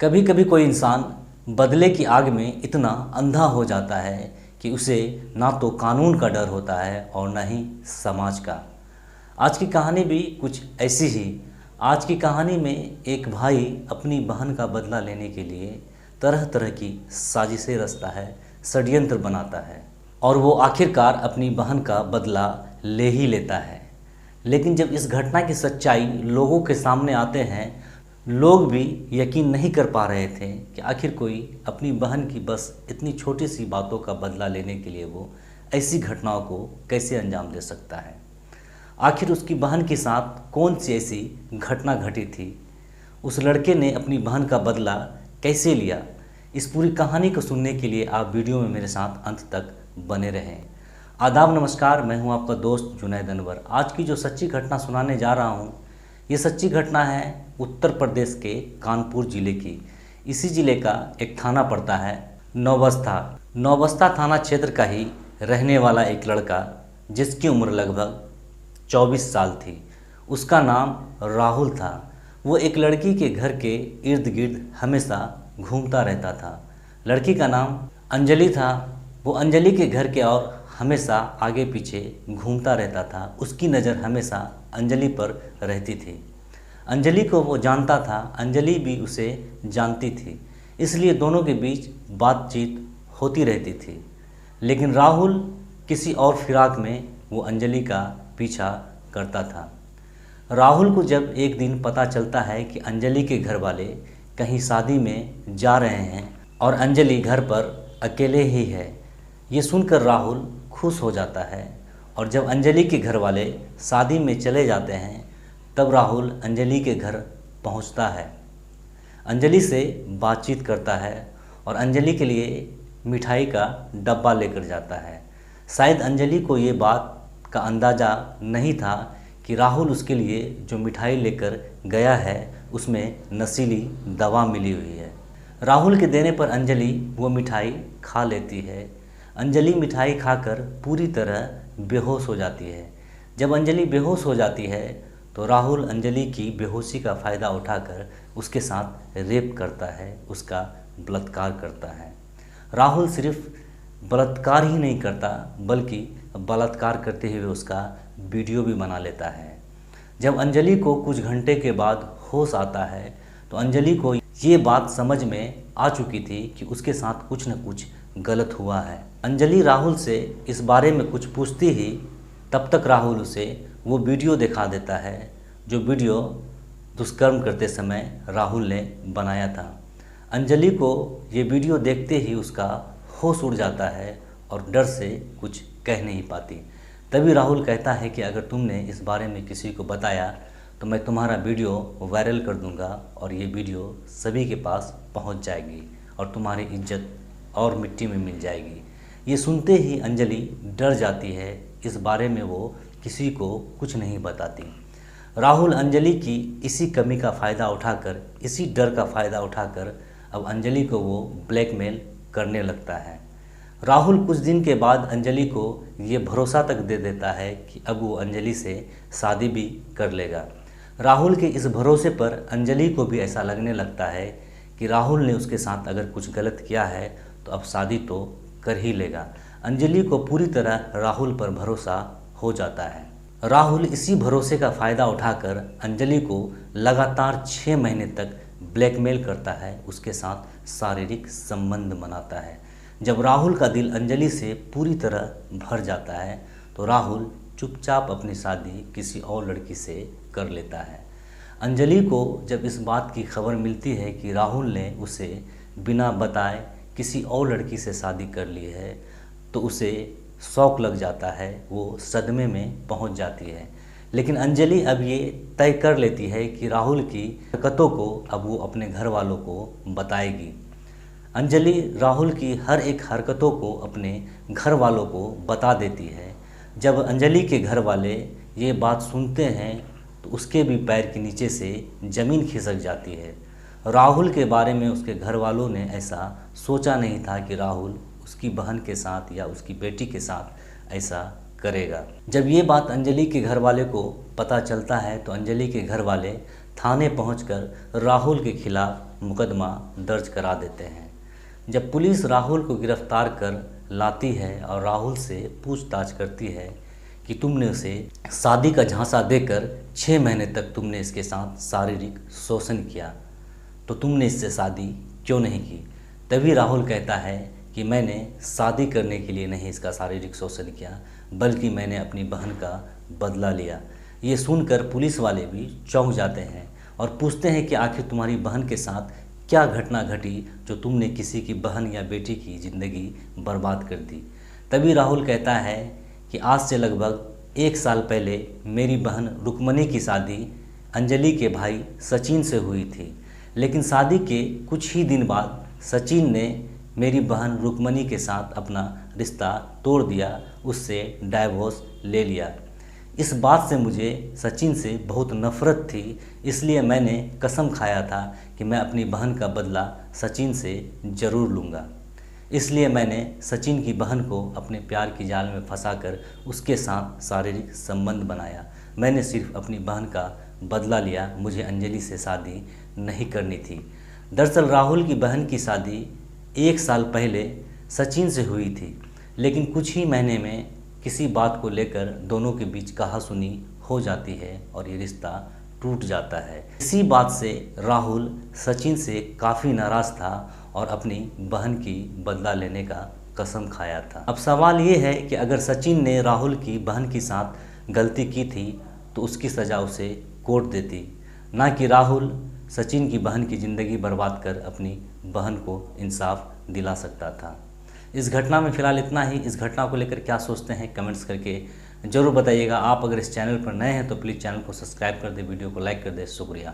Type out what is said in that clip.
कभी कभी कोई इंसान बदले की आग में इतना अंधा हो जाता है कि उसे ना तो कानून का डर होता है और न ही समाज का। आज की कहानी भी कुछ ऐसी ही। आज की कहानी में एक भाई अपनी बहन का बदला लेने के लिए तरह तरह की साजिशें रचता है, षड्यंत्र बनाता है और वो आखिरकार अपनी बहन का बदला ले ही लेता है। लेकिन जब इस घटना की सच्चाई लोगों के सामने आते हैं, लोग भी यकीन नहीं कर पा रहे थे कि आखिर कोई अपनी बहन की बस इतनी छोटी सी बातों का बदला लेने के लिए वो ऐसी घटनाओं को कैसे अंजाम दे सकता है। आखिर उसकी बहन के साथ कौन सी ऐसी घटना घटी थी, उस लड़के ने अपनी बहन का बदला कैसे लिया। इस पूरी कहानी को सुनने के लिए आप वीडियो में मेरे साथ अंत तक बने रहें। आदाब, नमस्कार, मैं हूं आपका दोस्त जुनैद अनवर। आज की जो सच्ची घटना सुनाने जा रहा हूं, ये सच्ची घटना है उत्तर प्रदेश के कानपुर ज़िले की। इसी ज़िले का एक थाना पड़ता है नौबस्ता। नौबस्ता थाना क्षेत्र का ही रहने वाला एक लड़का, जिसकी उम्र लगभग 24 साल थी। उसका नाम राहुल था। वो एक लड़की के घर के इर्द गिर्द हमेशा घूमता रहता था। लड़की का नाम अंजलि था। वो अंजलि के घर के और हमेशा आगे पीछे घूमता रहता था। उसकी नज़र हमेशा अंजलि पर रहती थी। अंजलि को वो जानता था, अंजलि भी उसे जानती थी, इसलिए दोनों के बीच बातचीत होती रहती थी। लेकिन राहुल किसी और फिराक में वो अंजलि का पीछा करता था। राहुल को जब एक दिन पता चलता है कि अंजलि के घर वाले कहीं शादी में जा रहे हैं और अंजलि घर पर अकेले ही है, ये सुनकर राहुल खुश हो जाता है। और जब अंजलि के घर वाले शादी में चले जाते हैं, तब राहुल अंजलि के घर पहुंचता है, अंजलि से बातचीत करता है और अंजलि के लिए मिठाई का डब्बा लेकर जाता है। शायद अंजलि को ये बात का अंदाज़ा नहीं था कि राहुल उसके लिए जो मिठाई लेकर गया है उसमें नशीली दवा मिली हुई है। राहुल के देने पर अंजलि वो मिठाई खा लेती है। अंजलि मिठाई खाकर पूरी तरह बेहोश हो जाती है। जब अंजलि बेहोश हो जाती है तो राहुल अंजलि की बेहोशी का फ़ायदा उठाकर उसके साथ रेप करता है, उसका बलात्कार करता है। राहुल सिर्फ बलात्कार ही नहीं करता, बल्कि बलात्कार करते हुए उसका वीडियो भी बना लेता है। जब अंजलि को कुछ घंटे के बाद होश आता है तो अंजलि को ये बात समझ में आ चुकी थी कि उसके साथ कुछ न कुछ गलत हुआ है। अंजलि राहुल से इस बारे में कुछ पूछती ही तब तक राहुल उसे वो वीडियो दिखा देता है जो वीडियो दुष्कर्म करते समय राहुल ने बनाया था। अंजलि को ये वीडियो देखते ही उसका होश उड़ जाता है और डर से कुछ कह नहीं पाती। तभी राहुल कहता है कि अगर तुमने इस बारे में किसी को बताया तो मैं तुम्हारा वीडियो वायरल कर दूंगा और ये वीडियो सभी के पास पहुंच जाएगी और तुम्हारी इज्जत और मिट्टी में मिल जाएगी। ये सुनते ही अंजलि डर जाती है। इस बारे में वो किसी को कुछ नहीं बताती। राहुल अंजलि की इसी कमी का फ़ायदा उठाकर, इसी डर का फ़ायदा उठाकर अब अंजलि को वो ब्लैकमेल करने लगता है। राहुल कुछ दिन के बाद अंजलि को ये भरोसा तक दे देता है कि अब वो अंजलि से शादी भी कर लेगा। राहुल के इस भरोसे पर अंजलि को भी ऐसा लगने लगता है कि राहुल ने उसके साथ अगर कुछ गलत किया है तो अब शादी तो कर ही लेगा। अंजलि को पूरी तरह राहुल पर भरोसा हो जाता है। राहुल इसी भरोसे का फ़ायदा उठाकर अंजलि को लगातार 6 महीने तक ब्लैकमेल करता है, उसके साथ शारीरिक संबंध बनाता है। जब राहुल का दिल अंजलि से पूरी तरह भर जाता है तो राहुल चुपचाप अपनी शादी किसी और लड़की से कर लेता है। अंजलि को जब इस बात की खबर मिलती है कि राहुल ने उसे बिना बताए किसी और लड़की से शादी कर ली है तो उसे शौक लग जाता है, वो सदमे में पहुंच जाती है। लेकिन अंजलि अब ये तय कर लेती है कि राहुल की हरकतों को अब वो अपने घर वालों को बताएगी। अंजलि राहुल की हर एक हरकतों को अपने घर वालों को बता देती है। जब अंजलि के घर वाले ये बात सुनते हैं तो उसके भी पैर के नीचे से ज़मीन खिसक जाती है। राहुल के बारे में उसके घर वालों ने ऐसा सोचा नहीं था कि राहुल उसकी बहन के साथ या उसकी बेटी के साथ ऐसा करेगा। जब ये बात अंजलि के घर वाले को पता चलता है तो अंजलि के घर वाले थाने पहुंचकर राहुल के खिलाफ मुकदमा दर्ज करा देते हैं। जब पुलिस राहुल को गिरफ्तार कर लाती है और राहुल से पूछताछ करती है कि तुमने उसे शादी का झांसा देकर 6 महीने तक तुमने इसके साथ शारीरिक शोषण किया, तो तुमने इससे शादी क्यों नहीं की? तभी राहुल कहता है कि मैंने शादी करने के लिए नहीं इसका शारीरिक शोषण किया, बल्कि मैंने अपनी बहन का बदला लिया। ये सुनकर पुलिस वाले भी चौंक जाते हैं और पूछते हैं कि आखिर तुम्हारी बहन के साथ क्या घटना घटी जो तुमने किसी की बहन या बेटी की ज़िंदगी बर्बाद कर दी। तभी राहुल कहता है कि आज से लगभग 1 साल पहले मेरी बहन रुक्मणी की शादी अंजलि के भाई सचिन से हुई थी, लेकिन शादी के कुछ ही दिन बाद सचिन ने मेरी बहन रुक्मणी के साथ अपना रिश्ता तोड़ दिया, उससे डाइवोर्स ले लिया। इस बात से मुझे सचिन से बहुत नफ़रत थी, इसलिए मैंने कसम खाया था कि मैं अपनी बहन का बदला सचिन से ज़रूर लूँगा। इसलिए मैंने सचिन की बहन को अपने प्यार की जाल में फंसाकर उसके साथ शारीरिक संबंध बनाया। मैंने सिर्फ अपनी बहन का बदला लिया, मुझे अंजलि से शादी नहीं करनी थी। दरअसल राहुल की बहन की शादी 1 साल पहले सचिन से हुई थी, लेकिन कुछ ही महीने में किसी बात को लेकर दोनों के बीच कहासुनी हो जाती है और ये रिश्ता टूट जाता है। इसी बात से राहुल सचिन से काफ़ी नाराज़ था और अपनी बहन की बदला लेने का कसम खाया था। अब सवाल ये है कि अगर सचिन ने राहुल की बहन के साथ गलती की थी तो उसकी सज़ा उसे कोर्ट देती, ना कि राहुल सचिन की बहन की ज़िंदगी बर्बाद कर अपनी बहन को इंसाफ दिला सकता था। इस घटना में फ़िलहाल इतना ही। इस घटना को लेकर क्या सोचते हैं कमेंट्स करके ज़रूर बताइएगा। आप अगर इस चैनल पर नए हैं तो प्लीज़ चैनल को सब्सक्राइब कर दें, वीडियो को लाइक कर दें। शुक्रिया।